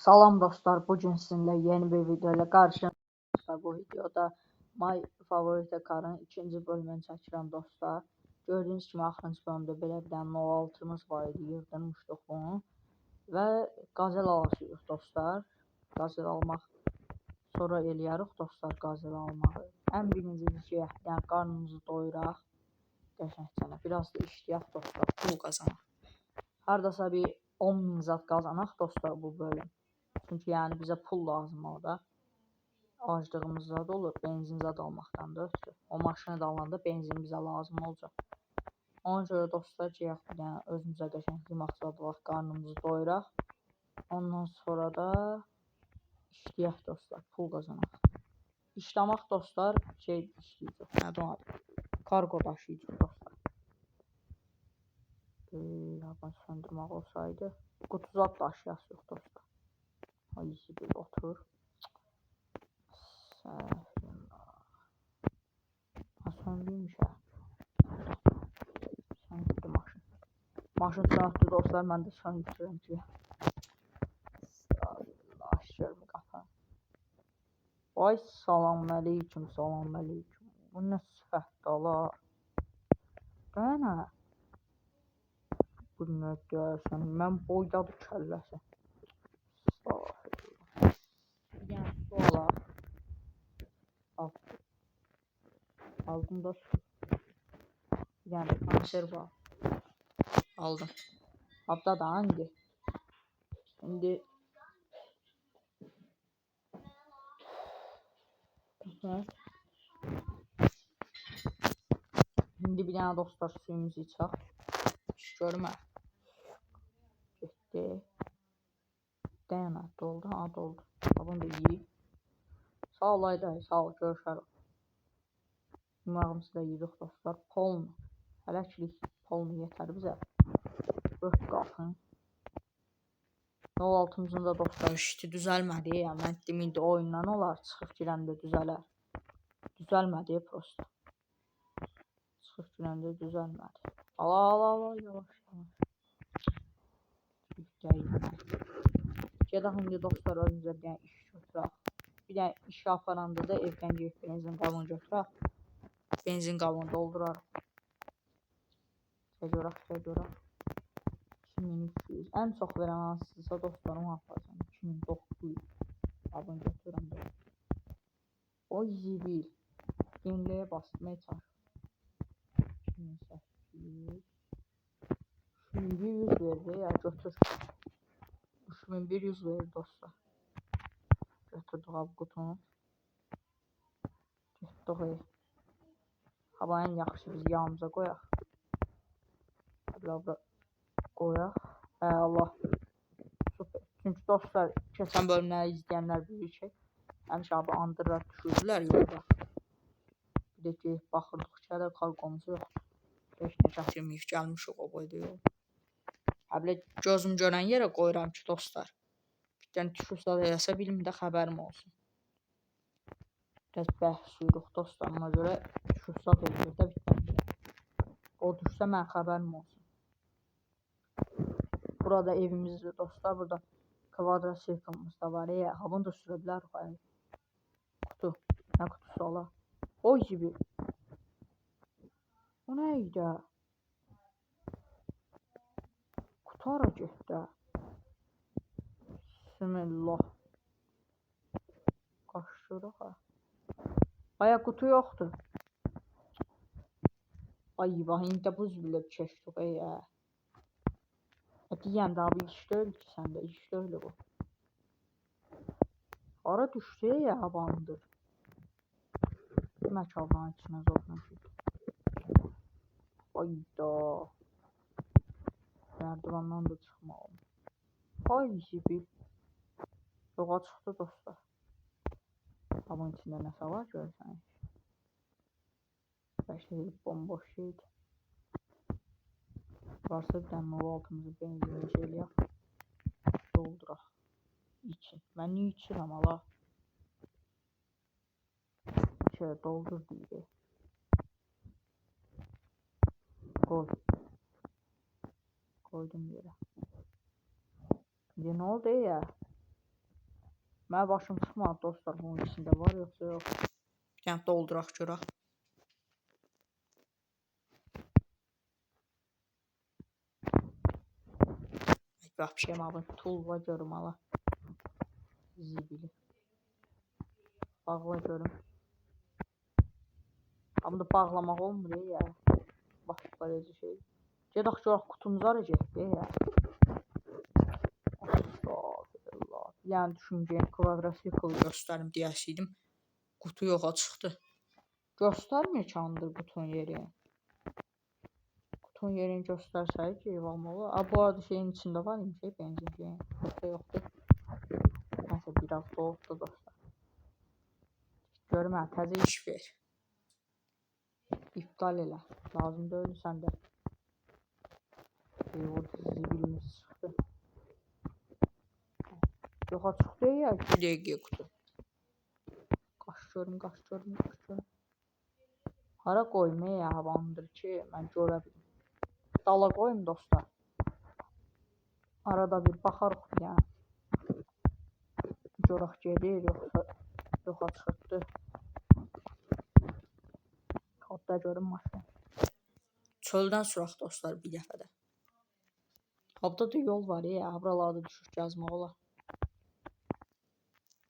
Salam dostlar, bugün sizinlə yeni bir video ilə qarşınızdayım. Bu videoda My Favorite Car'ın ikinci bölümünü çəkirəm dostlar. Gördüyünüz kimi axırıncı bölümdə belə bir dənə 06'mız var idi, yırdırmışdıq bunu. Və qazel alacağıq dostlar. Qazel almaq sonra eləyərik dostlar qazel almağı. Ən birinci ki, yəni qarnımızı doyuraq. Qəşəngcə biraz da işləyək dostlar, pul qazanaq. Hardasa bir 10.000 zat qazanaq dostlar bu bölüm. Çünki yəni bizə pul lazım orada. Aclığımız zad olur, benzin zad almaqdan da ötürü. O maşını da alanda benzin bizə lazım olacaq. Ona görə dostlar ki, yəni özümüzə qəşəng yemək zadalaq, qarnımızı doyuraq. Ondan sonra da işləyək dostlar, pul qazanaq. İşləmək dostlar işləyəcək. Nədir o adı? Kargo daşıyacaq dostlar. Yaban söndürmək olsaydı, qutu zad daşıyasıq dostlar. Ayısı bir otur. Söndürmüş ha. Söndürdü maşın. Maşın söndürdü dostlar, mən də söndürürəm ki. Aşırım qapı. Ay salam aleyküm, salam aleyküm. Bu nə sifətdə olar? Bənə. Bu nə görsən, mən boydadı kəlləsi. Yəni su alaq. Aldım da su. Yəni konserva aldım. Hatta da hangi? İndi bir dənə dostlar suyumuzu içək. Görmə. Getdi. Dəyənə doldu, ha doldu. Bunu da yiyib. Sağ ol Ayday, sağ ol, görüşərik. Yeməğimizi də yedik dostlar. Polnu. Hələkilik polnu yetər bizə. Ört qalxın. 06'mızın da dostlar işi düzəlmədi. Yəni mən dedim indi oyundan olar. Çıxıb girəndə düzələr. Düzəlmədi prosta. Çıxıb girəndə düzəlmədi. Ala yavaş. Gedək indi dostlar özümüzə bir dənə iş götürək. Bir dənə iş aparanda da evdən gəlib benzin qabını götürək. Benzin qabını doldurarıq. Görək. 2200. Ən çox verən hansısa dostlarım aparacam. 2900. Qabını götürürəm də. O zibil. Yeniləyə basmaya çalış. 2800. Şimdi 100 verdi ya, götür. 3100 verdi dostlar. Götürdük abi qutunu. Getdik. Hava en yaxşı biz yağımıza qoyaq. Abla qoyaq. Allah. Super. Çünki dostlar keçən bölümləri izləyənlər bilir ki, həmişə abi andırlar düşürdülər yolda. Bir də ki baxırdıq ki, hələ kargomuz yoxdur. Heç nə gətirməyib gəlmişik o boyda yol. Hələ gözüm görən yerə qoyuram ki dostlar. Bir dənə düşürsə eləsə bilimdə xəbərim olsun. Biraz bəhsuyuruq dostlar, ona görə düşürsə eləyir də bitdən. O düşsə mən xəbərim olsun. Burada evimizdir dostlar, burada kvadrat sirkımız da var. Bunu da sürə bilərik. Kutu, nə kutusu ola? Oy gibi. O nə idi? Kutu ara getdi. Bismillah. Qaşırıq ha. Aya kutu yoxdur. Ay vah, indi bu zibilə keçdik ya. Deyəm də abi iş deyil ki səndə, iş deyil bu. Ara düşdü ya, abandır. Məkaldan içinə zorla ki. Ayda. Merdivandan da çıxmalım. Ay zibil. Yoxa çıxdı dostlar. Bunun içində nəsə var görsən. Bəlkə bomboş şeydir. Varsa bir dənə 06'mızı benzin eləyək. Dolduraq. İçin. Mən niyə içirəm ala? Şöyle doldur deyir. Koy. Koydum yere. İndi nə oldu ya? Mən başım çıxmadı dostlar, bunun içində var yoxsa yox. Bir dənə dolduraq görək. Vəbşə məbin tulla görüm ala. Zibili. Bağla görüm. Amma da bağlamaq olmur ya. Başqa necə şey. Gedək görək qutumuza rəcək ya. Astagfirullah. Yəni düşüncəyə kvadratsikl göstərim deyəsiydim. Qutu yoxa çıxdı. Göstərmir ki, andır qutun yeri. Qutun yerini göstərsək ki, olmalı. Bu arada şeyin içində var imiş, benzin şeyin. Yoxdur. Nəsə biraz soğukdur dostlar. Görüm hə, təzə iş ver. İptal elə. Lazım deyil səndə. Zibilimiz çıxdı. Yoxa çıxdı ya, 2 dəqiqə qutu. Qaş görüm. Hara qoymaya havandır ki, mən görə bilim. Dala qoyum dostlar. Arada bir baxarıq yəni. Görək gedir, yoxa çıxırdı. Hatta görüm maşın. Çöldən sürək dostlar bir dəfədə. Habda da yol var ya, buralarda düşür gəzmək olar.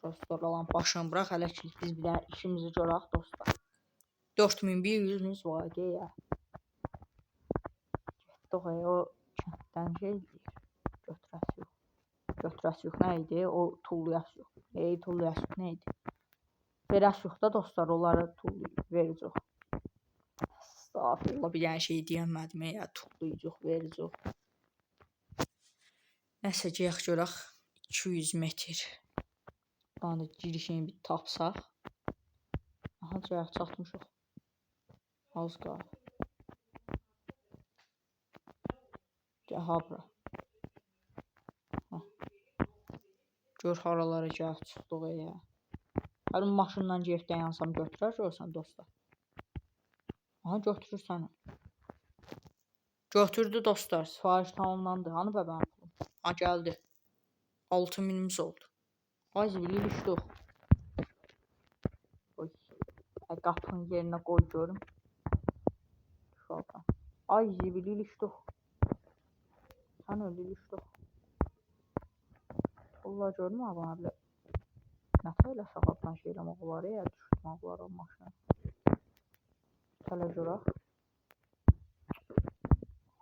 Dostlar olan başını bırax, hələ ki biz bir dənə işimizi görək dostlar. 4100 var ya. Getdik o kənddən şey götürəsi yox. Nə idi? O tulluyası yox. Tulluyası yox nə idi? Verəsi yox da dostlar, onları verəcək. Estağfurullah, bir dənə şey deyəmədim ya, tulluyucuq, verəcək. Nəsə gələk görək 200 metr. Buradan da girişini bir tapsaq. Aha, gələk çatmışıq. Az qaldı. Aha bura. Gör haralara gəlib çıxdıq ya. Həlim maşından gəlib dayansam götürər görsən dostlar. Aha, götürür səni. Götürdü dostlar. Sifariş tamamlandı. Hanı bəbəm pulum? Ha, gəldi. 6000'imiz oldu. Ay zibili ilişdik. Qapının yerinə qoy görüm. Ay zibili ilişdik. Sən öyle ilişdik. Allah görmür bana bile. Nə təylə sağaltdan şey eləmək olar ya, düşürtmək olar o maşını. Tələ görək.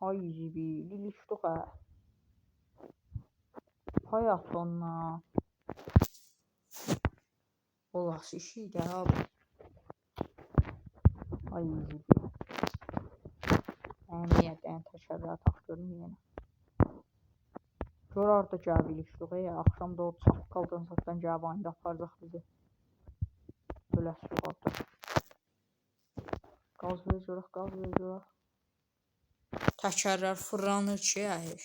Ay zibili ilişdik hə. Hayat onunla. Olası işiydi abi. Ay zibili. Niyyətən təkərrə taq görüm yenə. Gör orada gəlib ilişdik ya. Axşam da o çaqqaldan satdan gəlib aynı aparacaq bizi. Öləsi orada. Qaz verəcək. Təkərlər fırlanır ki ya heç.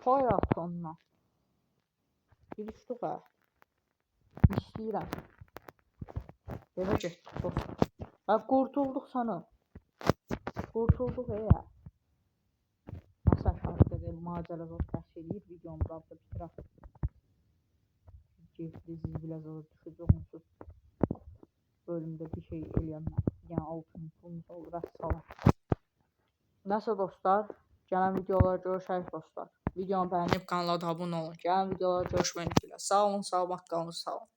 Hayat onunla. İlişdik hə. İstəyirəm. Evə getdik dostlar. Qurtulduq sana. Qurtulduq ya. Nasıl aşağıda macəra zor təşkil edir. Videomu da bitirək. Keyifli zizbilə zor düşəcək onsuz. Bölümdə bir şey eləyəməm. Yəni 6000 pulumuz olur. Vəssalam. Nəsə dostlar. Gələn videolara görüşək dostlar. Videomu bəyənib kanala da abunə olun. Gələn videolara görüşmək üzrə. Sağ olun, salamat qalın, sağ olun.